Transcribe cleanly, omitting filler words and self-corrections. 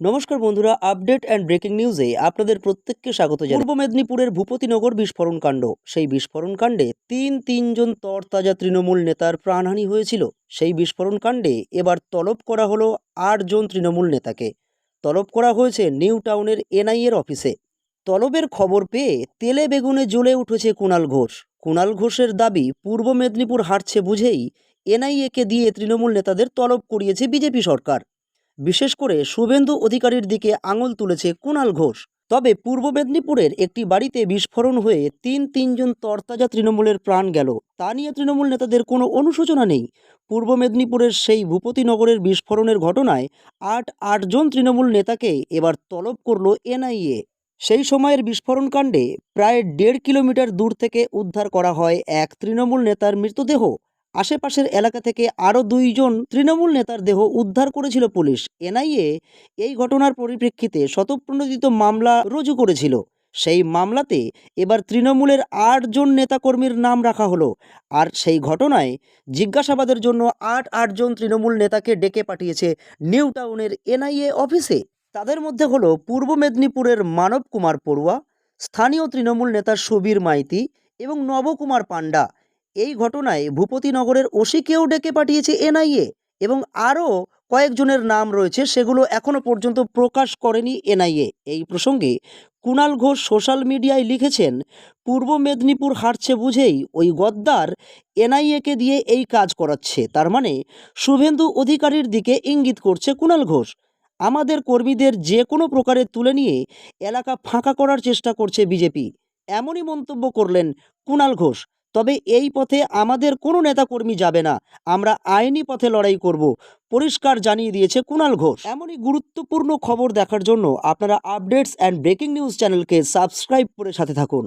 নমস্কার বন্ধুরা, update and breaking নিউজে আপনাদের প্রত্যেককে স্বাগত জানাই। পূর্ব মেদিনীপুরের ভূপতিনগর বিস্ফোরণ কাণ্ড। সেই বিস্ফোরণ কাণ্ডে তিনজন তরতাজা তৃণমূল নেতার প্রাণহানি হয়েছিল। সেই বিস্ফোরণ কাণ্ডে এবার তলব করা হলো 8 জন তৃণমূল নেতাকে। তলব করা হয়েছে নিউ টাউনের এনআইএর অফিসে। তলবের খবর পেয়ে তেলে বেগুনে জ্বলে উঠেছে কুণাল ঘোষ। কুণাল ঘোষের দাবি, পূর্ব মেদিনীপুর হারছে বুঝেই এনআইএকে দিয়ে তৃণমূল নেতাদের তলব করিয়েছে বিজেপি সরকার। বিশেষ করে শুভেন্দু অধিকারীর দিকে আঙুল তুলেছে কুণাল ঘোষ। তবে পূর্ব মেদিনীপুরের একটি বাড়িতে বিস্ফোরণ হয়ে তিনজন তরতাজা তৃণমূলের প্রাণ গেল, তা নিয়ে তৃণমূল নেতাদের কোনো অনুশোচনা নেই। পূর্ব মেদিনীপুরের সেই ভূপতিনগরের বিস্ফোরণের ঘটনায় আটজন তৃণমূল নেতাকে এবার তলব করল এনআইএ। সেই সময়ের বিস্ফোরণ কাণ্ডে প্রায় 1.5 কিলোমিটার দূর থেকে উদ্ধার করা হয় এক তৃণমূল নেতার মৃতদেহ। আশেপাশের এলাকা থেকে আরও 2 জন তৃণমূল নেতার দেহ উদ্ধার করেছিল পুলিশ। এনআইএ এই ঘটনার পরিপ্রেক্ষিতে স্বতঃপ্রণোদিত মামলা রুজু করেছিল। সেই মামলাতে এবার তৃণমূলের 8 জন নেতাকর্মীর নাম রাখা হলো। আর সেই ঘটনায় জিজ্ঞাসাবাদের জন্য আটজন তৃণমূল নেতাকে ডেকে পাঠিয়েছে নিউ টাউনের এনআইএ অফিসে। তাদের মধ্যে হলো পূর্ব মেদিনীপুরের মানব কুমার পড়ুয়া, স্থানীয় তৃণমূল নেতা সুবীর মাইতি এবং নবকুমার পাণ্ডা। এই ঘটনায় ভূপতিনগরের ওসিকেও ডেকে পাঠিয়েছে এনআইএ এবং আরও কয়েকজনের নাম রয়েছে, সেগুলো এখনও পর্যন্ত প্রকাশ করেনি এনআইএ। এই প্রসঙ্গে কুণাল ঘোষ সোশ্যাল মিডিয়ায় লিখেছেন, পূর্ব মেদিনীপুর হারছে বুঝেই ওই গদ্দার এনআইএকে দিয়ে এই কাজ করাচ্ছে। তার মানে শুভেন্দু অধিকারীর দিকে ইঙ্গিত করছে কুণাল ঘোষ। আমাদের কর্মীদের যে কোনো প্রকারে তুলে নিয়ে এলাকা ফাঁকা করার চেষ্টা করছে বিজেপি, এমনই মন্তব্য করলেন কুণাল ঘোষ। তবে এই পথে আমাদের কোনো নেতাকর্মী যাবে না, আমরা আইনি পথে লড়াই করব, পরিষ্কার জানিয়ে দিয়েছে কুণাল ঘোষ। এমনই গুরুত্বপূর্ণ খবর দেখার জন্য আপনারা আপডেটস অ্যান্ড ব্রেকিং নিউজ চ্যানেলকে সাবস্ক্রাইব করে সাথে থাকুন।